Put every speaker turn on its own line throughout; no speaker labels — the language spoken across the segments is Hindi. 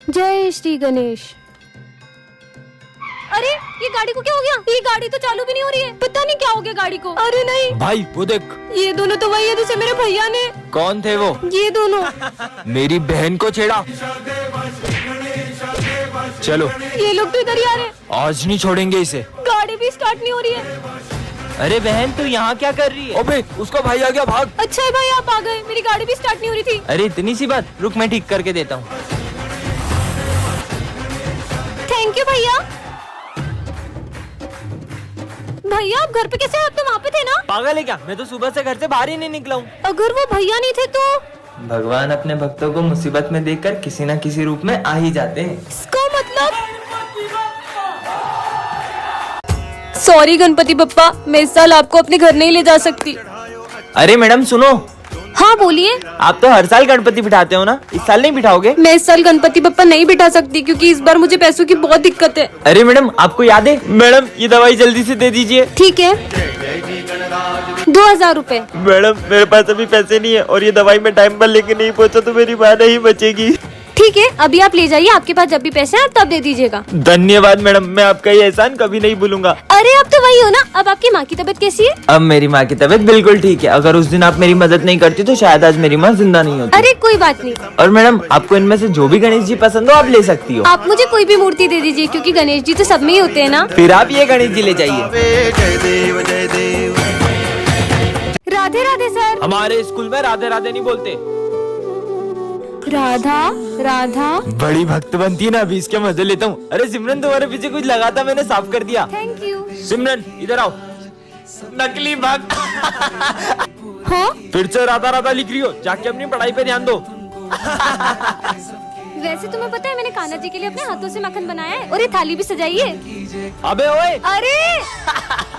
जय श्री गणेश। अरे ये गाड़ी को क्या हो गया? ये गाड़ी तो चालू भी नहीं हो रही है, पता नहीं क्या हो गया गाड़ी को। अरे नहीं
भाई वो देख,
ये दोनों तो वही है जिसे मेरे भैया ने।
कौन थे वो?
ये दोनों।
मेरी बहन को छेड़ा। चलो
ये लोग तो इधर ही आ रहे हैं।
आज नहीं छोड़ेंगे इसे।
गाड़ी भी स्टार्ट नहीं हो रही है।
अरे बहन तू यहाँ क्या कर रही है?
अबे उसका भाई आ गया, भाग।
अच्छा है भाई आप आ गए, मेरी गाड़ी भी स्टार्ट नहीं हो रही थी।
अरे इतनी सी बात, रुक मैं ठीक करके देता हूँ।
थैंक यू भैया। भैया आप घर पे कैसे? आप तो वहाँ पे थे ना।
पागल है क्या? मैं तो सुबह से घर से बाहर ही नहीं निकला हूँ।
अगर वो भैया नहीं थे तो?
भगवान अपने भक्तों को मुसीबत में देखकर किसी न किसी रूप में आ ही जाते हैं।
इसका मतलब? सॉरी गणपति बप्पा, मैं इस साल आपको अपने घर नहीं ले जा सकती।
अरे मैडम सुनो,
हाँ बोलिए।
आप तो हर साल गणपति बिठाते हो ना, इस साल नहीं बिठाओगे?
मैं इस साल गणपति बप्पा नहीं बिठा सकती क्योंकि इस बार मुझे पैसों की बहुत दिक्कत है।
अरे मैडम आपको याद है? मैडम ये दवाई जल्दी से दे दीजिए।
ठीक है, 2000 रूपए।
मैडम मेरे पास अभी पैसे नहीं है और ये दवाई मैं टाइम पर लेके नहीं पहुँचा तो मेरी माँ नहीं बचेगी।
ठीक है, अभी आप ले जाइए, आपके पास जब भी पैसे हैं आप तब दे दीजिएगा।
धन्यवाद मैडम, मैं आपका ये एहसान कभी नहीं भूलूंगा।
अरे आप तो वही हो ना। अब आपकी माँ की तबीयत कैसी है?
अब मेरी माँ की तबीयत बिल्कुल ठीक है। अगर उस दिन आप मेरी मदद नहीं करती तो शायद आज मेरी माँ जिंदा नहीं होती।
अरे कोई बात नहीं।
और मैडम आपको इनमें से जो भी गणेश जी पसंद हो आप ले सकती हो।
आप मुझे कोई भी मूर्ति दे दीजिए क्योंकि गणेश जी तो सब में ही होते हैं ना।
फिर आप ये गणेश जी ले जाइए।
राधे राधे सर।
हमारे स्कूल में राधे राधे नहीं बोलते।
राधा राधा।
बड़ी भक्त बनती है ना, अभी इसके मजे लेता हूँ। अरे सिमरन तुम्हारे पीछे कुछ लगा था, मैंने साफ कर दिया।
Thank you.
सिमरन इधर आओ। नकली भक्त।
हाँ
फिर से राधा राधा लिख रही हो, जाके अपनी पढ़ाई पे ध्यान दो।
वैसे तुम्हें पता है मैंने कान्हा जी के लिए अपने हाथों से मक्खन बनाया है और ये थाली भी सजाई है।
अबे ओए,
अरे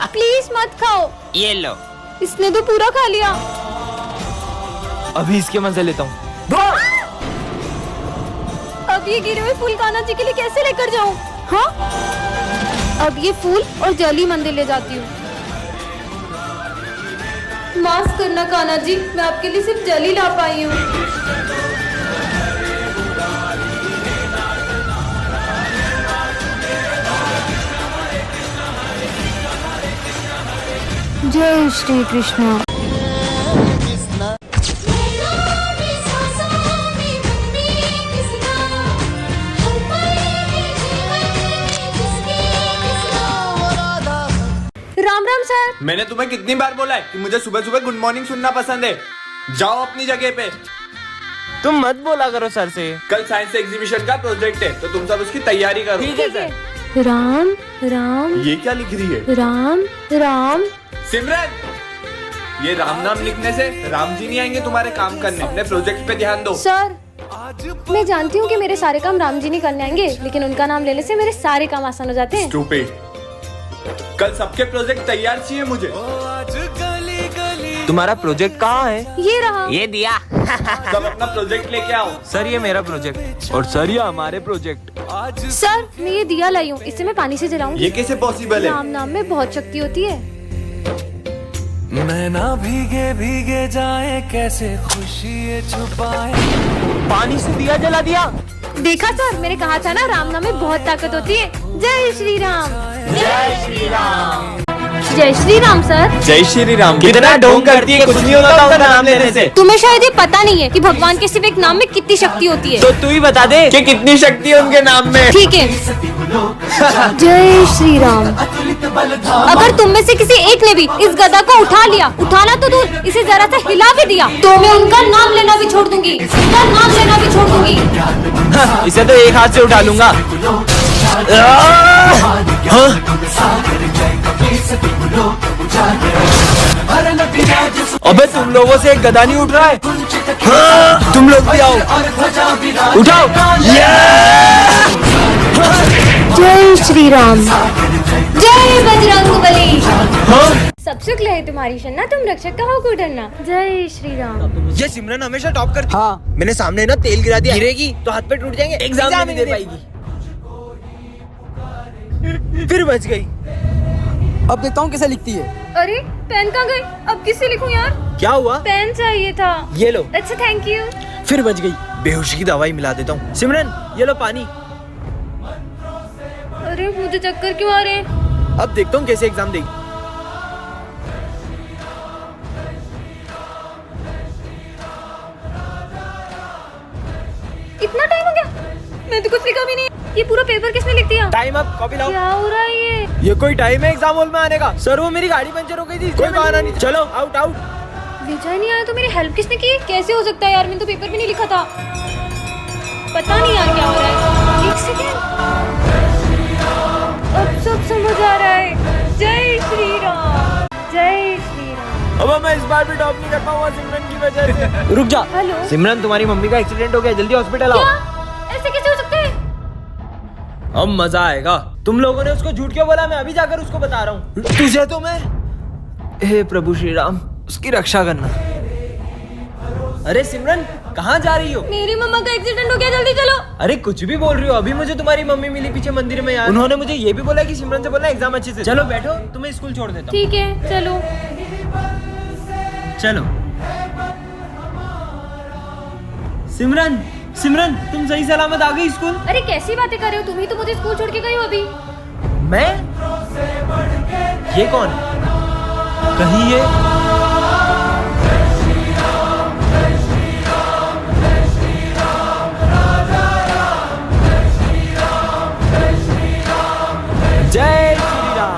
प्लीज मत खाओ।
ये लो।
इसने तो पूरा खा लिया।
अभी इसके मजे लेता हूँ।
अब ये गिरे हुए फूल कान्हा जी के लिए कैसे लेकर जाऊँ? हाँ अब ये फूल और जली मंदिर ले जाती हूँ। माफ करना कान्हा जी, मैं आपके लिए सिर्फ जली ला पाई हूँ। जय श्री कृष्ण। राम राम सर।
मैंने तुम्हें कितनी बार बोला है कि मुझे सुबह सुबह गुड मॉर्निंग सुनना पसंद है। जाओ अपनी जगह पे।
तुम मत बोला करो सर से।
कल साइंस एग्जीबिशन का प्रोजेक्ट है तो तुम सब उसकी तैयारी करो।
ठीक है सर।
राम राम
ये क्या लिख रही है?
राम राम।
सिमरन, ये राम नाम लिखने से राम जी नहीं आएंगे तुम्हारे काम करने। अपने प्रोजेक्ट पे ध्यान दो।
सर मैं जानती हूँ कि मेरे सारे काम राम जी नहीं करने आएंगे, लेकिन उनका नाम लेने से मेरे सारे काम आसान हो जाते हैं।
Stupid। कल सबके प्रोजेक्ट तैयार चाहिए मुझे।
तुम्हारा प्रोजेक्ट कहाँ है?
ये रहा।
ये दिया।
सब अपना प्रोजेक्ट लेके आओ।
सर ये मेरा प्रोजेक्ट और सर ये हमारे प्रोजेक्ट।
सर मैं ये दिया लाई हूँ, इसे मैं पानी से जलाऊंगी।
ये कैसे पॉसिबल है?
राम नाम में बहुत शक्ति होती है।
मैं ना भीगे भीगे जाए कैसे खुशी ये छुपाए।
पानी से दिया जला दिया।
देखा सर, मैंने कहा था ना राम नाम में बहुत ताकत होती है। जय श्री राम।
जय श्री राम।
जय श्री राम सर।
जय श्री राम।
कितना ढोंग करती है, कुछ नहीं होता उनका नाम लेने से।
तुम्हें शायद ये पता नहीं है कि भगवान के सिर्फ एक नाम में कितनी शक्ति होती है।
तो तू ही बता दे
कि कितनी शक्ति है उनके नाम में।
ठीक है। जय श्री राम। अगर तुम में से किसी एक ने भी इस गदा को उठा लिया, उठाना तो दूर, इसे जरा सा हिला भी दिया तो मैं उनका नाम लेना भी छोड़ दूंगी। उनका नाम लेना भी छोड़ दूंगी।
इसे तो एक हाथ से उठा लूंगा। अबे तुम लोगों से एक गदा नहीं उठ रहा है। तुम लोग भी आओ, उठाओ।
जय श्री राम। जय बजरंगबली। सब शुक्ल है तुम्हारी शन्ना, तुम रक्षक का हो को डरना। जय श्री राम।
ये सिमरन हमेशा टॉप करती। हाँ मैंने सामने ना तेल गिरा दिया, गिरेगी तो हाथ पे टूट जाएंगे, एग्जाम नहीं दे पाएगी। फिर बच गई।
अब देखता हूँ कैसे लिखती है।
अरे पेन कहाँ गई? अब किससे लिखूं यार?
क्या हुआ?
पेन चाहिए था।
ये लो।
अच्छा थैंक यू।
फिर बच गई।
बेहोशी की दवाई मिला देता हूँ। सिमरन ये लो पानी।
अरे मुझे चक्कर क्यों आ रहे हैं?
अब देखता हूँ कैसे एग्जाम देगी।
इतना टाइम हो गया, मैं तो कुछ लिखा भी नहीं। ये पूरा पेपर किसने लिख दिया?
टाइम अप, कॉपी लाओ।
क्या हो रहा है
ये कोई टाइम है एग्जाम हॉल में आने का? सर वो मेरी गाड़ी पंचर हो गई थी, कोई बहाना नहीं। चलो आउट आउट।
विजय नहीं आया तो मेरी हेल्प किसने की? कैसे हो सकता है यार, मैंने तो पेपर भी नहीं लिखा था। पता नहीं यार क्या हो रहा है। एक सेकेंड, अब सब समझ आ रहा है। जय श्री राम, जय श्री राम।
अब मैं इस बार भी टॉप नहीं कर पाऊंगा सिमरन की वजह से। रुक जा।
हेलो
सिमरन तुम्हारी मम्मी का एक्सीडेंट हो गया, जल्दी हॉस्पिटल आओ।
क्या? ऐसे कैसे हो सकता है?
अब मजा आएगा। तुम लोगों ने उसको झूठ क्यों बोला? मैं अभी जाकर उसको बता रहा हूँ। तुझे तो मैं, हे प्रभु श्री राम, उसकी रक्षा करना। अरे सिमरन कहाँ जा रही हो?
मेरी मम्मा का एक्सीडेंट हो गया, जल्दी चलो।
अरे कुछ भी बोल रही हो? अभी मुझे तुम्हारी मम्मी मिली पीछे मंदिर में यार। उन्होंने मुझे ये भी बोला कि सिमरन से बोलना एग्जाम अच्छे से। चलो बैठो, तुम्हें स्कूल छोड़ देता हूँ।
ठीक है चलो।
चलो सिमरन, सिमरन तुम सही सलामत आ गई स्कूल?
अरे कैसी बातें कर रहे हो, तुम ही तो मुझे स्कूल छोड़ के गई हो अभी।
मैं? ये कौन? कहीं ये जय श्री राम।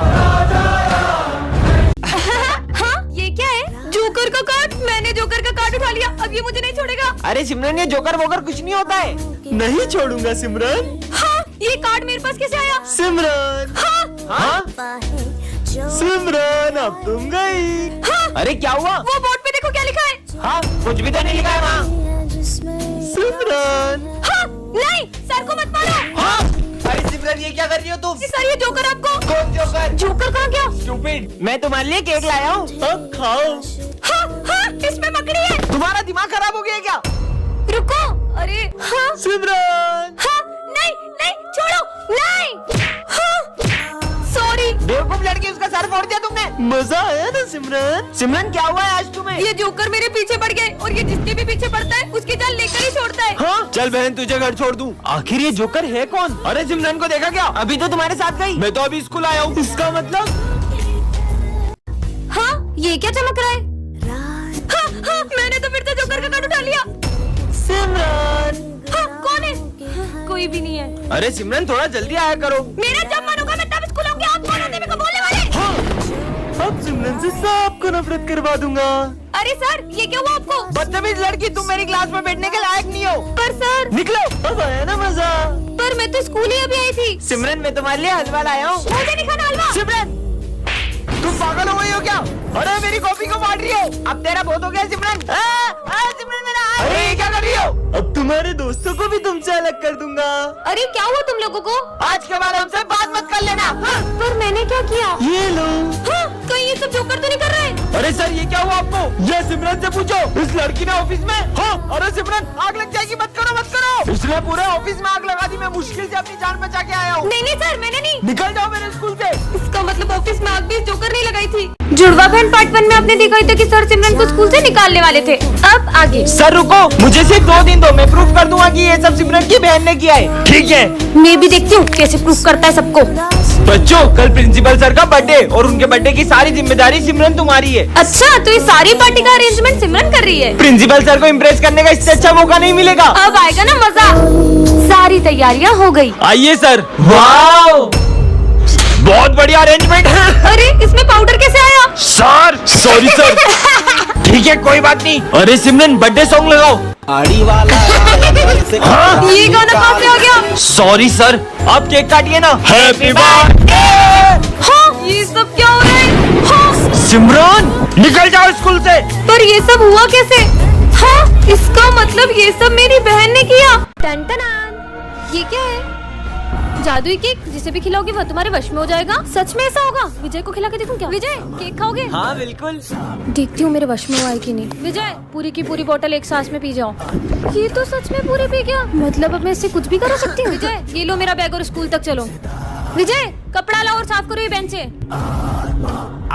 हाँ ये क्या है? जोकर का कार्ड। मैंने जोकर का कार्ड उठा लिया, अब ये मुझे नहीं छोड़ेगा।
अरे सिमरन ये जोकर वोकर कुछ नहीं होता है। नहीं छोड़ूंगा सिमरन।
हाँ ये कार्ड मेरे पास कैसे आया?
सिमरन।
हाँ
हाँ? सिमरन अब तुम गई।
हाँ।
अरे क्या हुआ?
वो बोर्ड पे देखो क्या लिखा है।
हाँ कुछ भी तो नहीं लिखा है वहाँ। सिमरन।
हाँ नहीं, सर को मत मारो।
हाँ अरे सिमरन ये क्या कर रही हो तुम?
सर ये जोकर आपको।
कौन जोकर?
जोकर कहाँ गया?
स्टूपिड, मैं तुम्हारे लिए केक लाया हूँ, अब खाओ।
हाँ हाँ इसमें मकड़ी है।
तुम्हारा दिमाग खराब हो गया क्या?
रुको। अरे हाँ
सिमरन।
हाँ नहीं नहीं छोड़ो, नहीं। हाँ सॉरी।
बेवकूफ लड़की, उसका सर फोड़ दिया तुमने। मजा आया ना सिमरन? सिमरन क्या हुआ है आज तुम्हें?
ये जोकर मेरे पीछे पड़ गए और ये जिसके भी पीछे पड़ता है उसकी जान लेकर ही छोड़ता है।
हाँ चल बहन तुझे घर छोड़ दूं। आखिर ये जोकर है कौन? अरे सिमरन को देखा क्या? अभी तो तुम्हारे साथ गई। मैं तो अभी स्कूल आया हूँ। इसका मतलब?
हाँ ये क्या चमक रहा है? हाँ हाँ मैंने तो फिर से जोकर का कार्ड उठा लिया।
सिमरन।
हाँ कौन है? हाँ, कोई भी नहीं है।
अरे सिमरन थोड़ा जल्दी आया करो।
मेरा जब मन होगा मैं तब स्कूल आऊंगी। आप कौन होते हैं मेरे को बोलने वाले?
हाँ अब सिमरन से सबको नफरत करवा दूंगा।
अरे सर ये क्या हुआ आपको?
बदतमीज लड़की, तुम मेरी क्लास में बैठने के लायक नहीं हो।
पर सर।
निकलो। अब आया ना मजा।
पर मैं तो स्कूल ही अभी आई थी।
सिमरन मैं तुम्हारे लिए हलवा लाया हूँ।
मुझे नहीं खाना हलवा।
सिमरन तुम पागल हो गई हो क्या? अरे मेरी कॉपी को बांट रही हो। अब तेरा बहुत हो गया सिमरन। सिमरन मेरा। अरे ये क्या कर रही हो? अब तुम्हारे दोस्तों को भी तुमसे अलग कर दूंगा।
अरे क्या हुआ तुम लोगों को?
आज के बाद हमसे बात मत कर लेना।
हाँ, पर मैंने क्या किया?
ये लो।
हाँ, कहीं ये सब जोकर तो नहीं कर रहे?
अरे सर ये क्या हुआ आपको? ये सिमरन से पूछो। इस लड़की ने ऑफिस में। हाँ अरे सिमरन आग लग जाएगी, मत करो मत करो। उसने पूरे ऑफिस में आग लगा दी। मैं मुश्किल से अपनी जान बचा के आया हूँ।
नहीं नहीं सर मैंने नहीं।
निकल जाओ मेरे स्कूल से।
इसका मतलब ऑफिस में आग भी जोकर नहीं लगाई थी। जुड़वा बहन पार्ट 1 में आपने देखा ही था कि सर सिमरन को स्कूल से निकालने वाले थे। अब आगे।
सर रुको, मुझे सिर्फ 2 दिन दो, मैं प्रूफ कर दूंगा कि ये सब सिमरन की बहन ने किया है। ठीक है
मैं भी देखती हूँ कैसे प्रूफ करता है सबको।
बच्चों कल प्रिंसिपल सर का बर्थडे और उनके बर्थडे की सारी जिम्मेदारी सिमरन तुम्हारी है।
अच्छा तो ये सारी पार्टी का अरेंजमेंट सिमरन कर रही है।
प्रिंसिपल सर को इम्प्रेस करने का इससे अच्छा मौका नहीं मिलेगा।
अब आएगा ना मजा। सारी तैयारियां हो गई।
आइए सर। वाओ बहुत बढ़िया अरेंजमेंट है।
अरे इसमें पाउडर कैसे आया?
Sir sorry sir. ठीक है कोई बात नहीं। अरे सिमरन बर्थडे सॉन्ग लगाओ। आड़ी वाला। हाँ?
ये गाना कहाँ से आ गया?
सॉरी सर, आप केक काटिए ना। Happy birthday.
हाँ ये सब क्या हो रहा है? हाँ
सिमरन निकल जाओ स्कूल से।
पर ये सब हुआ कैसे? हाँ इसका मतलब ये सब मेरी बहन ने किया। टन-टनान। ये क्या है? जादुई केक, जिसे भी खिलाओगे वह तुम्हारे वश में हो जाएगा। सच में ऐसा होगा? विजय को खिला के देखूं क्या? विजय केक खाओगे?
हाँ बिल्कुल।
देखती हूँ मेरे वश में हुआ है कि नहीं। विजय पूरी की पूरी बोतल एक सांस में पी जाओ। ये तो सच में पूरी पी गया। मतलब अब मैं इससे कुछ भी करा सकती हूँ। विजय ये लो मेरा बैग और स्कूल तक चलो। विजय कपड़ा लाओ और साफ करो ये बेंचे।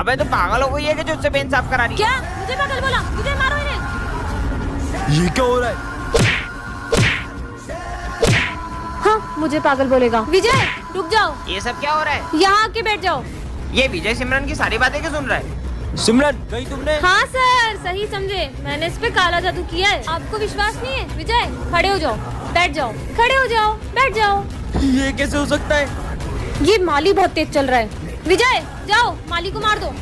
अबे तो पागल हो गई है कि जो उससे बेंच साफ करा रही है?
क्या? मुझे पागल बोला? विजय मारो इन्हें।
ये क्या हो रहा है?
मुझे पागल बोलेगा। विजय रुक जाओ,
ये सब क्या हो रहा है?
यहाँ आके बैठ जाओ।
ये विजय सिमरन की सारी बातें क्यों सुन रहा है?
सिमरन कहीं तुमने
हाँ सर, सही समझे, मैंने इस पे काला जादू किया है। आपको विश्वास नहीं है? विजय खड़े हो जाओ, बैठ जाओ, खड़े हो जाओ, बैठ जाओ।
ये कैसे हो सकता है?
ये माली बहुत तेज चल रहा है। विजय जाओ, माली को मार दो।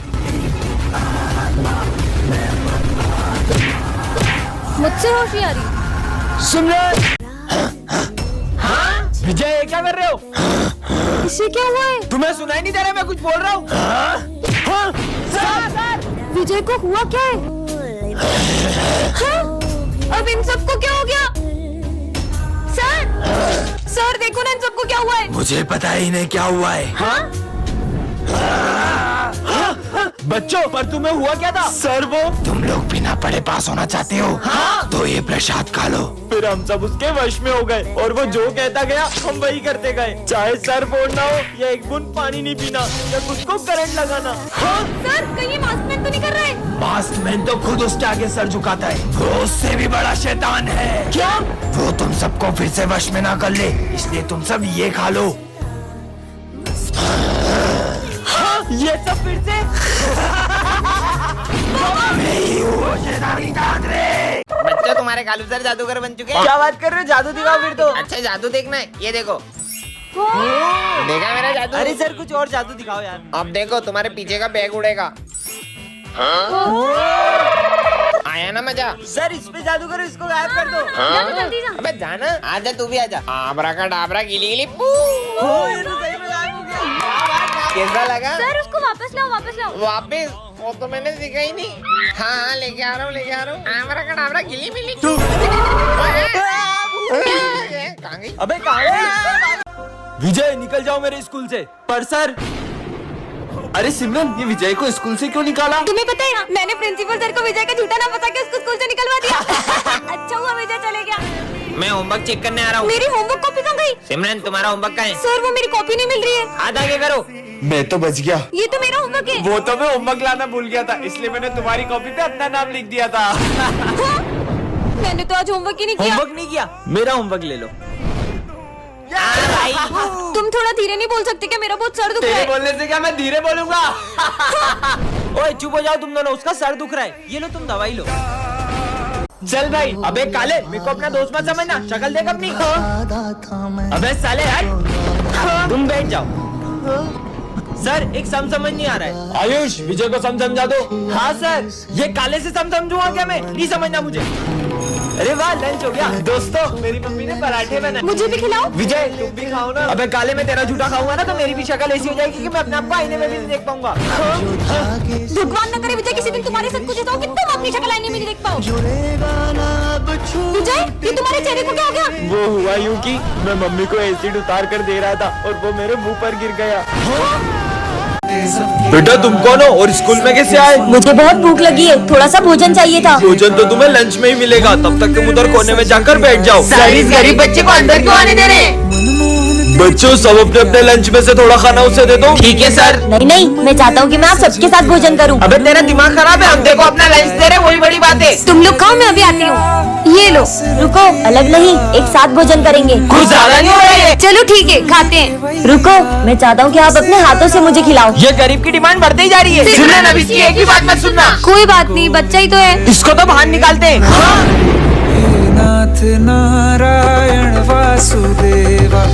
मुझसे होशियारी।
सिमरन विजय ये क्या कर रहे हो?
इसे क्या हुआ है?
तुम्हें सुनाई नहीं दे रहा मैं कुछ बोल रहा हूँ? सर
विजय को हुआ क्या है? हाँ? अब इन सबको क्या हो गया? सर देखो ना इन सबको क्या हुआ है।
मुझे पता ही नहीं क्या हुआ है।
हाँ?
बच्चों पर तुम्हें हुआ क्या था? सर वो
तुम लोग बिना पढ़े पास होना चाहते हो?
हाँ?
तो ये प्रसाद खा लो।
फिर हम सब उसके वश में हो गए और वो जो कहता गया हम वही करते गए, चाहे सर फोड़ना हो या एक बूंद पानी नहीं पीना या खुद को करंट लगाना।
हाँ? सर कहीं मास्कमैन तो नहीं कर रहे?
मास्कमैन तो खुद उसके आगे सर झुकाता है, वो उससे भी बड़ा शैतान है।
क्या?
वो तुम सबको फिर से वश में ना कर ले, इसलिए तुम सब ये खा लो।
ये सब फिर से?
बच्चों तुम्हारे कालू सर जादूगर बन चुके हैं।
क्या बात कर रहे हो? जादू दिखाओ फिर तो।
अच्छा जादू देखना है, ये देखो। देखा मेरा जादू?
अरे सर कुछ और जादू दिखाओ यार।
अब देखो तुम्हारे पीछे का बैग उड़ेगा। आया ना मजा?
सर इस पे जादू करो, इसको गायब कर दो।
जाओ जल्दी जा।
अबे जाना, आजा तू भी आजा। आबरा का डाबरा गिली गिली पू।
ये तो सही में गायब हो गया।
कैसा लगा?
सर उसको वापस लाओ, वापस लाओ।
वापिस? वो तो मैंने सीखा ही नहीं। हाँ लेके आ रहा हूँ, लेके आ रहा हूँ। आबरा का डाबरा गिली मिली। कहाँ गई?
अबे कहाँ है? विजय निकल जाओ मेरे स्कूल से। पर सर
अरे सिमरन ये विजय को स्कूल से क्यों निकाला?
तुम्हें पता है मैंने प्रिंसिपल सर को विजय का झूठा नाम बता के उसको स्कूल से निकलवा दिया। अच्छा हुआ विजय चले गया।
मैं होमवर्क चेक करने आ रहा हूँ।
मेरी होमवर्क कॉपी कहाँ गई?
सिमरन तुम्हारा होमवर्क कहाँ है?
सर वो मेरी कॉपी नहीं मिल रही है।
हाथ आगे करो।
मैं तो बच गया।
ये तो मेरा होमवर्क है।
वो तो मैं होमवर्क लाना भूल गया था, इसलिए मैंने तुम्हारी कॉपी पे अपना नाम लिख दिया था।
हाँ? मैंने तो आज होमवर्क ही नहीं किया।
होमवर्क नहीं किया? मेरा होमवर्क ले लो।
तुम थोड़ा धीरे नहीं बोल सकते क्या? मेरा बहुत सर दुख रहा
तेरे
है।
बोलने से क्या मैं धीरे बोलूंगा?
ओए चुप हो जाओ तुम दोनों, उसका सर दुख रहा है। ये लो तुम दवाई लो। चल भाई। अबे काले मेरे को अपना दोस्त मत समझना, शक्ल देख अपनी। अबे साले यार तुम बैठ जाओ। सर एक सम समझ नहीं आ रहा है। आयुष विजय को सम समझा दो। हाँ सर। ये काले से सम समझूंगा क्या मैं? नहीं समझना मुझे। अरे वाह लंच हो गया।
दोस्तों मेरी मम्मी ने पराठे बनाए,
मुझे भी खिलाओ।
विजय तुम भी खाओ ना।
अबे काले में तेरा झूठा खाऊंगा ना तो मेरी भी शक्ल ऐसी हो जाएगी कि मैं अपने आप को आईने में भी नहीं देख पाऊंगा।
भगवान न करे विजय किसी दिन तुम्हारे साथ कुछ ऐसा हो कि तुम अपनी शक्ल आईने में नहीं देख पाओ। विजय ये तुम्हारे चेहरे को क्या हो गया?
वो हुआ यूं कि मैं मम्मी को एसिड उतार कर दे रहा था और वो मेरे मुंह पर गिर गया। बेटा तुम कौन हो और स्कूल में कैसे आए?
मुझे बहुत भूख लगी है, थोड़ा सा भोजन चाहिए था।
भोजन तो तुम्हें लंच में ही मिलेगा, तब तक तुम उधर कोने में जाकर बैठ जाओ।
सर इस गरीब बच्चे को अंदर क्यों आने दे रहे हैं?
बच्चों सब अपने अपने लंच में से थोड़ा खाना उसे दे दो।
ठीक है सर।
नहीं नहीं, मैं चाहता हूँ कि मैं आप सबके साथ भोजन करूँ।
अबे तेरा दिमाग खराब है?
हम देखो अपना लंच दे रहे, वही बड़ी बात है।
तुम लोग खाओ, मैं अभी आती हूँ। ये लो। रुको, अलग नहीं, एक साथ भोजन करेंगे।
कुछ ज्यादा नहीं हो रहा है?
चलो ठीक है, खाते हैं। रुको, मैं चाहता हूँ कि आप अपने हाथों से मुझे खिलाओ।
ये गरीब की डिमांड बढ़ती ही जा रही है।
सिमरन अब इसकी एक भी बात मत सुनना।
कोई बात नहीं, बच्चा ही तो है।
इसको तो बाहर निकालते हैं।
नाथ नारायण वासुदेवा